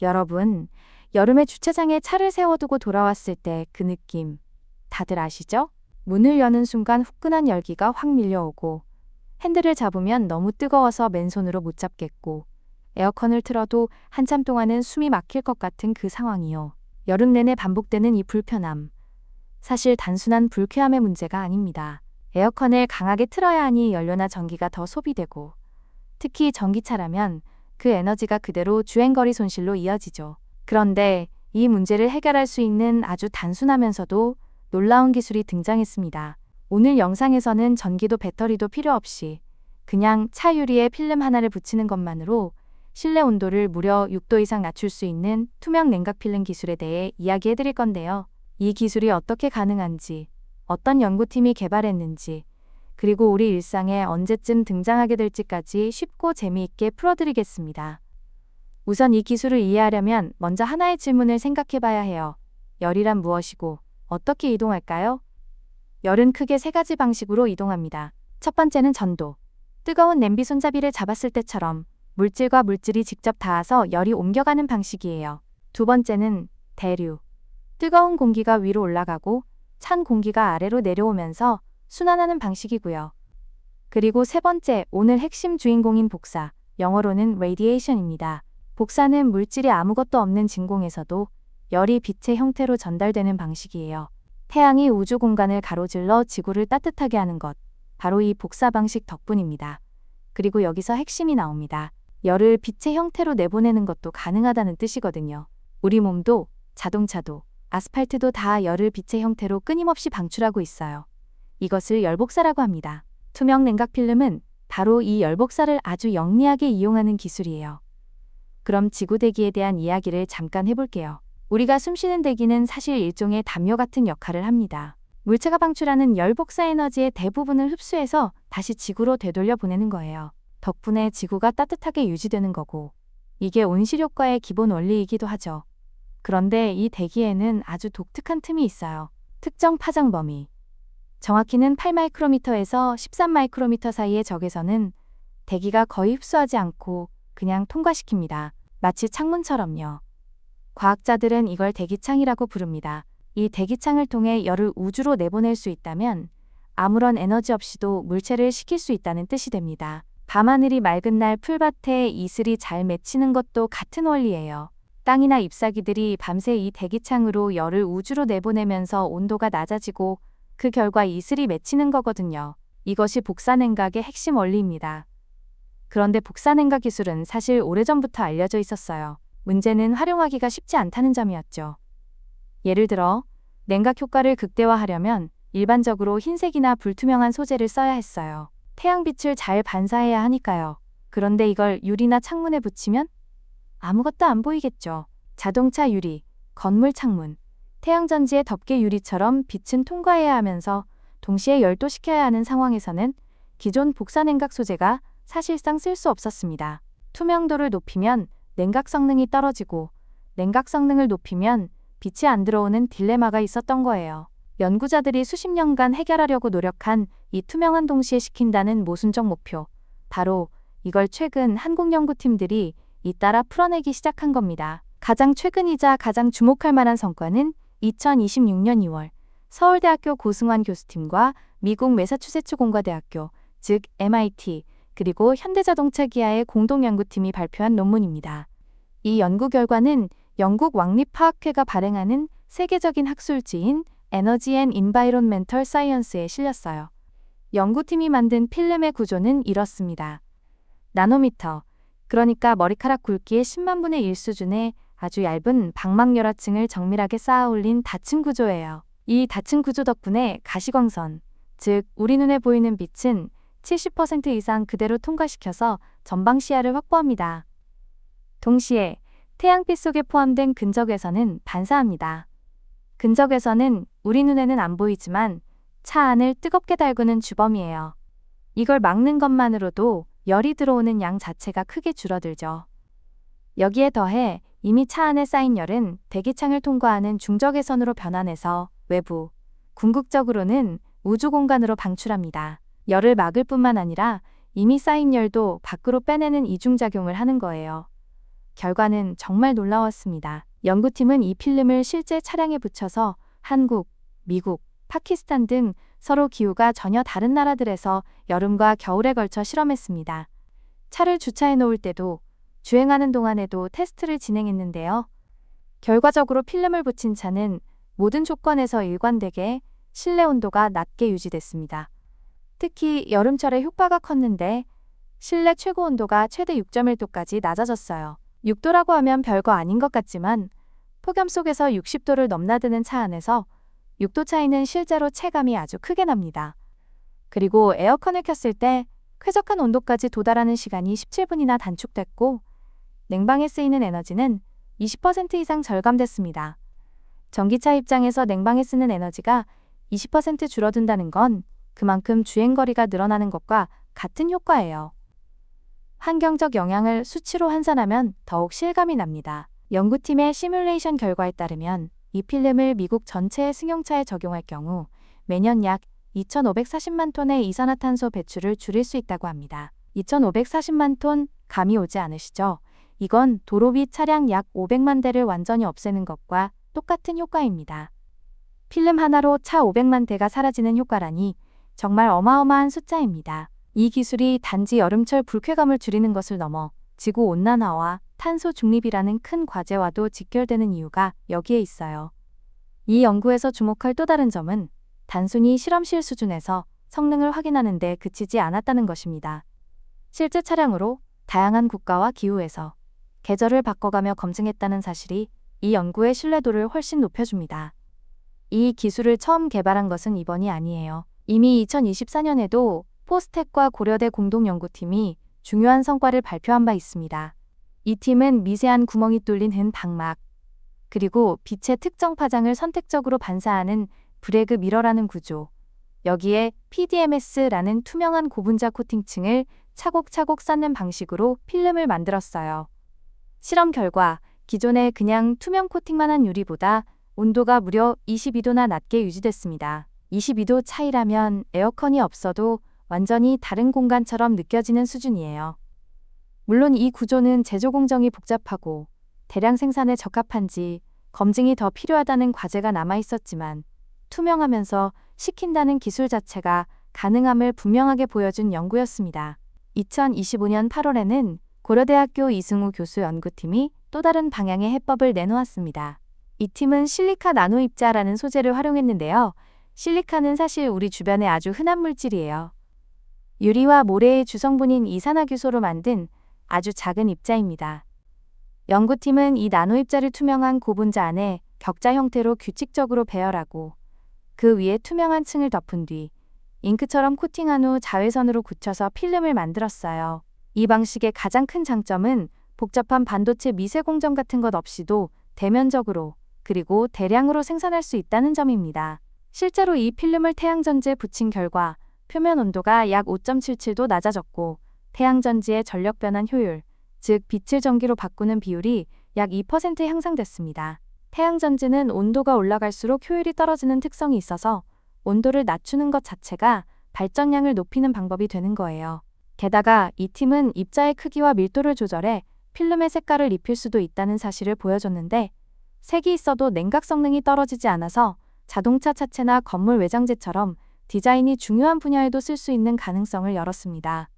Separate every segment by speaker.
Speaker 1: 여러분, 여름에 주차장에 차를 세워두고 돌아왔을 때 그 느낌, 다들 아시죠? 문을 여는 순간 후끈한 열기가 확 밀려오고, 핸들을 잡으면 너무 뜨거워서 맨손으로 못 잡겠고, 에어컨을 틀어도 한참 동안은 숨이 막힐 것 같은 그 상황이요. 여름 내내 반복되는 이 불편함. 사실 단순한 불쾌함의 문제가 아닙니다. 에어컨을 강하게 틀어야 하니 연료나 전기가 더 소비되고, 특히 전기차라면 그 에너지가 그대로 주행거리 손실로 이어지죠. 그런데 이 문제를 해결할 수 있는 아주 단순하면서도 놀라운 기술이 등장했습니다. 오늘 영상에서는 전기도 배터리도 필요 없이 그냥 차 유리에 필름 하나를 붙이는 것만으로 실내 온도를 무려 6도 이상 낮출 수 있는 투명 냉각 필름 기술에 대해 이야기해 드릴 건데요. 이 기술이 어떻게 가능한지, 어떤 연구팀이 개발했는지, 그리고 우리 일상에 언제쯤 등장하게 될지까지 쉽고 재미있게 풀어드리겠습니다. 우선 이 기술을 이해하려면 먼저 하나의 질문을 생각해 봐야 해요. 열이란 무엇이고 어떻게 이동할까요? 열은 크게 세 가지 방식으로 이동합니다. 첫 번째는 전도. 뜨거운 냄비 손잡이를 잡았을 때처럼 물질과 물질이 직접 닿아서 열이 옮겨가는 방식이에요. 두 번째는 대류. 뜨거운 공기가 위로 올라가고 찬 공기가 아래로 내려오면서 순환하는 방식이고요. 그리고 세 번째, 오늘 핵심 주인공인 복사, 영어로는 radiation입니다. 복사는 물질이 아무것도 없는 진공에서도 열이 빛의 형태로 전달되는 방식이에요. 태양이 우주 공간을 가로질러 지구를 따뜻하게 하는 것, 바로 이 복사 방식 덕분입니다. 그리고 여기서 핵심이 나옵니다. 열을 빛의 형태로 내보내는 것도 가능하다는 뜻이거든요. 우리 몸도, 자동차도, 아스팔트도 다 열을 빛의 형태로 끊임없이 방출하고 있어요. 이것을 열복사라고 합니다. 투명 냉각 필름은 바로 이 열복사를 아주 영리하게 이용하는 기술이에요. 그럼 지구 대기에 대한 이야기를 잠깐 해볼게요. 우리가 숨쉬는 대기는 사실 일종의 담요 같은 역할을 합니다. 물체가 방출하는 열복사 에너지의 대부분을 흡수해서 다시 지구로 되돌려 보내는 거예요. 덕분에 지구가 따뜻하게 유지되는 거고, 이게 온실효과의 기본 원리이기도 하죠. 그런데 이 대기에는 아주 독특한 틈이 있어요. 특정 파장 범위. 정확히는 8마이크로미터에서 13마이크로미터 사이의 적에서는 대기가 거의 흡수하지 않고 그냥 통과시킵니다. 마치 창문처럼요. 과학자들은 이걸 대기창이라고 부릅니다. 이 대기창을 통해 열을 우주로 내보낼 수 있다면 아무런 에너지 없이도 물체를 식힐 수 있다는 뜻이 됩니다. 밤하늘이 맑은 날 풀밭에 이슬이 잘 맺히는 것도 같은 원리예요. 땅이나 잎사귀들이 밤새 이 대기창으로 열을 우주로 내보내면서 온도가 낮아지고 그 결과 이슬이 맺히는 거거든요. 이것이 복사냉각의 핵심 원리입니다. 그런데 복사냉각 기술은 사실 오래전부터 알려져 있었어요. 문제는 활용하기가 쉽지 않다는 점이었죠. 예를 들어, 냉각 효과를 극대화하려면 일반적으로 흰색이나 불투명한 소재를 써야 했어요. 태양빛을 잘 반사해야 하니까요. 그런데 이걸 유리나 창문에 붙이면 아무것도 안 보이겠죠. 자동차 유리, 건물 창문, 태양전지의 덮개 유리처럼 빛은 통과해야 하면서 동시에 열도시켜야 하는 상황에서는 기존 복사냉각 소재가 사실상 쓸 수 없었습니다. 투명도를 높이면 냉각 성능이 떨어지고 냉각 성능을 높이면 빛이 안 들어오는 딜레마가 있었던 거예요. 연구자들이 수십 년간 해결하려고 노력한 이 투명한 동시에 식힌다는 모순적 목표. 바로 이걸 최근 한국 연구팀들이 잇따라 풀어내기 시작한 겁니다. 가장 최근이자 가장 주목할 만한 성과는 2026년 2월 서울대학교 고승환 교수팀과 미국 매사추세츠 공과대학교, 즉 MIT, 그리고 현대자동차 기아의 공동연구팀이 발표한 논문입니다. 이 연구 결과는 영국 왕립화학회가 발행하는 세계적인 학술지인 에너지 앤 인바이론멘털 사이언스에 실렸어요. 연구팀이 만든 필름의 구조는 이렇습니다. 나노미터, 그러니까 머리카락 굵기의 10만 분의 1 수준의 아주 얇은 방막열화층을 정밀하게 쌓아 올린 다층 구조예요. 이 다층 구조 덕분에 가시광선, 즉 우리 눈에 보이는 빛은 70% 이상 그대로 통과시켜서 전방 시야를 확보합니다. 동시에 태양빛 속에 포함된 근적외선은 반사합니다. 근적외선은 우리 눈에는 안 보이지만 차 안을 뜨겁게 달구는 주범이에요. 이걸 막는 것만으로도 열이 들어오는 양 자체가 크게 줄어들죠. 여기에 더해 이미 차 안에 쌓인 열은 대기창을 통과하는 중적외선으로 변환해서 외부, 궁극적으로는 우주 공간으로 방출합니다. 열을 막을 뿐만 아니라 이미 쌓인 열도 밖으로 빼내는 이중작용을 하는 거예요. 결과는 정말 놀라웠습니다. 연구팀은 이 필름을 실제 차량에 붙여서 한국, 미국, 파키스탄 등 서로 기후가 전혀 다른 나라들에서 여름과 겨울에 걸쳐 실험했습니다. 차를 주차해 놓을 때도 주행하는 동안에도 테스트를 진행했는데요. 결과적으로 필름을 붙인 차는 모든 조건에서 일관되게 실내 온도가 낮게 유지됐습니다. 특히 여름철에 효과가 컸는데 실내 최고 온도가 최대 6.1도까지 낮아졌어요. 6도라고 하면 별거 아닌 것 같지만 폭염 속에서 60도를 넘나드는 차 안에서 6도 차이는 실제로 체감이 아주 크게 납니다. 그리고 에어컨을 켰을 때 쾌적한 온도까지 도달하는 시간이 17분이나 단축됐고 냉방에 쓰이는 에너지는 20% 이상 절감됐습니다. 전기차 입장에서 냉방에 쓰는 에너지가 20% 줄어든다는 건 그만큼 주행거리가 늘어나는 것과 같은 효과예요. 환경적 영향을 수치로 환산하면 더욱 실감이 납니다. 연구팀의 시뮬레이션 결과에 따르면 이 필름을 미국 전체의 승용차에 적용할 경우 매년 약 2,540만 톤의 이산화탄소 배출을 줄일 수 있다고 합니다. 2,540만 톤 감이 오지 않으시죠? 이건 도로 위 차량 약 500만 대를 완전히 없애는 것과 똑같은 효과입니다. 필름 하나로 차 500만 대가 사라지는 효과라니 정말 어마어마한 숫자입니다. 이 기술이 단지 여름철 불쾌감을 줄이는 것을 넘어 지구온난화와 탄소 중립이라는 큰 과제와도 직결되는 이유가 여기에 있어요. 이 연구에서 주목할 또 다른 점은 단순히 실험실 수준에서 성능을 확인하는 데 그치지 않았다는 것입니다. 실제 차량으로 다양한 국가와 기후에서 계절을 바꿔가며 검증했다는 사실이 이 연구의 신뢰도를 훨씬 높여줍니다. 이 기술을 처음 개발한 것은 이번이 아니에요. 이미 2024년에도 포스텍과 고려대 공동연구팀이 중요한 성과를 발표한 바 있습니다. 이 팀은 미세한 구멍이 뚫린 흰 방막, 그리고 빛의 특정 파장을 선택적으로 반사하는 브래그 미러라는 구조, 여기에 PDMS라는 투명한 고분자 코팅층을 차곡차곡 쌓는 방식으로 필름을 만들었어요. 실험 결과 기존의 그냥 투명 코팅만 한 유리보다 온도가 무려 22도나 낮게 유지됐습니다. 22도 차이라면 에어컨이 없어도 완전히 다른 공간처럼 느껴지는 수준이에요. 물론 이 구조는 제조 공정이 복잡하고 대량 생산에 적합한지 검증이 더 필요하다는 과제가 남아 있었지만 투명하면서 식힌다는 기술 자체가 가능함을 분명하게 보여준 연구였습니다. 2025년 8월에는 고려대학교 이승우 교수 연구팀이 또 다른 방향의 해법을 내놓았습니다. 이 팀은 실리카 나노입자라는 소재를 활용했는데요. 실리카는 사실 우리 주변에 아주 흔한 물질이에요. 유리와 모래의 주성분인 이산화규소로 만든 아주 작은 입자입니다. 연구팀은 이 나노입자를 투명한 고분자 안에 격자 형태로 규칙적으로 배열하고 그 위에 투명한 층을 덮은 뒤 잉크처럼 코팅한 후 자외선으로 굳혀서 필름을 만들었어요. 이 방식의 가장 큰 장점은 복잡한 반도체 미세 공정 같은 것 없이도 대면적으로 그리고 대량으로 생산할 수 있다는 점입니다. 실제로 이 필름을 태양전지에 붙인 결과 표면 온도가 약 5.77도 낮아졌고 태양전지의 전력 변환 효율, 즉 빛을 전기로 바꾸는 비율이 약 2% 향상됐습니다. 태양전지는 온도가 올라갈수록 효율이 떨어지는 특성이 있어서 온도를 낮추는 것 자체가 발전량을 높이는 방법이 되는 거예요. 게다가 이 팀은 입자의 크기와 밀도를 조절해 필름의 색깔을 입힐 수도 있다는 사실을 보여줬는데 색이 있어도 냉각 성능이 떨어지지 않아서 자동차 차체나 건물 외장재처럼 디자인이 중요한 분야에도 쓸 수 있는 가능성을 열었습니다.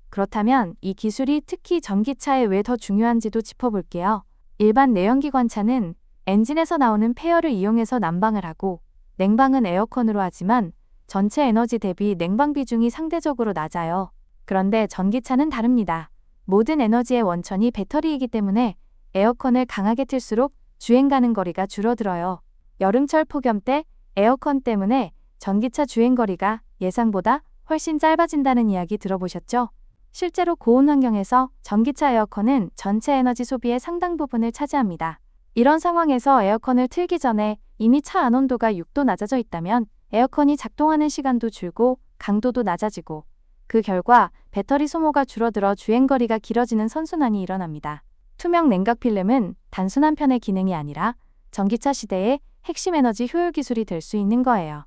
Speaker 1: 그렇다면 이 기술이 특히 전기차에 왜 더 중요한지도 짚어볼게요. 일반 내연기관차는 엔진에서 나오는 폐열을 이용해서 난방을 하고 냉방은 에어컨으로 하지만 전체 에너지 대비 냉방 비중이 상대적으로 낮아요. 그런데 전기차는 다릅니다. 모든 에너지의 원천이 배터리이기 때문에 에어컨을 강하게 틀수록 주행 가는 거리가 줄어들어요. 여름철 폭염 때 에어컨 때문에 전기차 주행 거리가 예상보다 훨씬 짧아진다는 이야기 들어보셨죠? 실제로 고온 환경에서 전기차 에어컨은 전체 에너지 소비의 상당 부분을 차지합니다. 이런 상황에서 에어컨을 틀기 전에 이미 차 안 온도가 6도 낮아져 있다면 에어컨이 작동하는 시간도 줄고 강도도 낮아지고 그 결과 배터리 소모가 줄어들어 주행거리가 길어지는 선순환이 일어납니다. 투명 냉각 필름은 단순 한편의 기능이 아니라 전기차 시대의 핵심 에너지 효율 기술이 될 수 있는 거예요.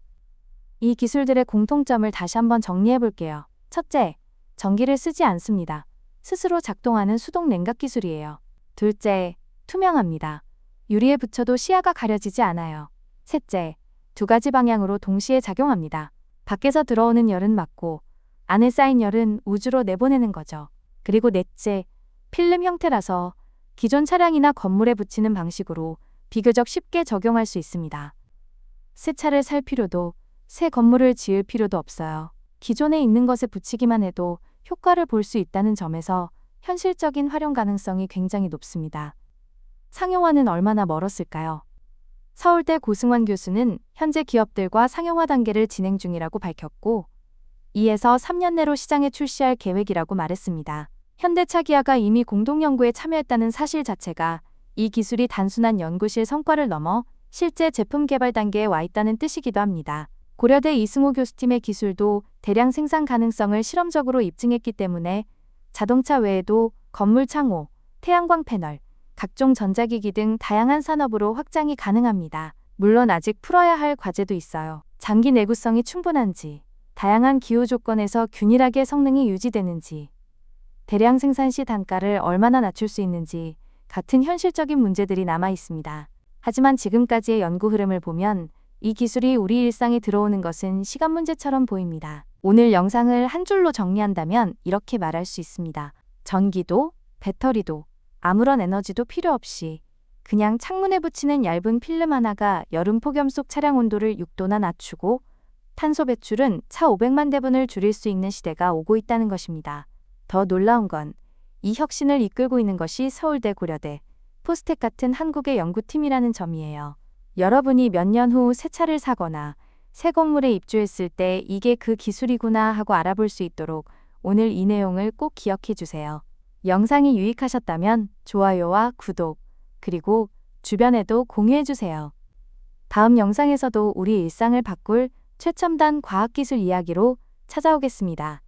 Speaker 1: 이 기술들의 공통점을 다시 한번 정리해 볼게요. 첫째, 전기를 쓰지 않습니다. 스스로 작동하는 수동 냉각 기술이에요. 둘째, 투명합니다. 유리에 붙여도 시야가 가려지지 않아요. 셋째, 두 가지 방향으로 동시에 작용합니다. 밖에서 들어오는 열은 막고 안에 쌓인 열은 우주로 내보내는 거죠. 그리고 넷째, 필름 형태라서 기존 차량이나 건물에 붙이는 방식으로 비교적 쉽게 적용할 수 있습니다. 새 차를 살 필요도, 새 건물을 지을 필요도 없어요. 기존에 있는 것에 붙이기만 해도 효과를 볼 수 있다는 점에서 현실적인 활용 가능성이 굉장히 높습니다. 상용화는 얼마나 멀었을까요? 서울대 고승원 교수는 현재 기업들과 상용화 단계를 진행 중이라고 밝혔고, 2에서 3년 내로 시장에 출시할 계획이라고 말했습니다. 현대차 기아가 이미 공동연구에 참여했다는 사실 자체가 이 기술이 단순한 연구실 성과를 넘어 실제 제품 개발 단계에 와 있다는 뜻이기도 합니다. 고려대 이승우 교수팀의 기술도 대량 생산 가능성을 실험적으로 입증했기 때문에 자동차 외에도 건물 창호, 태양광 패널, 각종 전자기기 등 다양한 산업으로 확장이 가능합니다. 물론 아직 풀어야 할 과제도 있어요. 장기 내구성이 충분한지, 다양한 기후 조건에서 균일하게 성능이 유지되는지, 대량 생산 시 단가를 얼마나 낮출 수 있는지 같은 현실적인 문제들이 남아 있습니다. 하지만 지금까지의 연구 흐름을 보면 이 기술이 우리 일상에 들어오는 것은 시간 문제처럼 보입니다. 오늘 영상을 한 줄로 정리한다면 이렇게 말할 수 있습니다. 전기도, 배터리도, 아무런 에너지도 필요 없이 그냥 창문에 붙이는 얇은 필름 하나가 여름 폭염 속 차량 온도를 6도나 낮추고 탄소 배출은 차 500만 대분을 줄일 수 있는 시대가 오고 있다는 것입니다. 더 놀라운 건 이 혁신을 이끌고 있는 것이 서울대, 고려대, 포스텍 같은 한국의 연구팀이라는 점이에요. 여러분이 몇 년 후 새 차를 사거나 새 건물에 입주했을 때 이게 그 기술이구나 하고 알아볼 수 있도록 오늘 이 내용을 꼭 기억해 주세요. 영상이 유익하셨다면 좋아요와 구독, 그리고 주변에도 공유해 주세요. 다음 영상에서도 우리 일상을 바꿀 최첨단 과학기술 이야기로 찾아오겠습니다.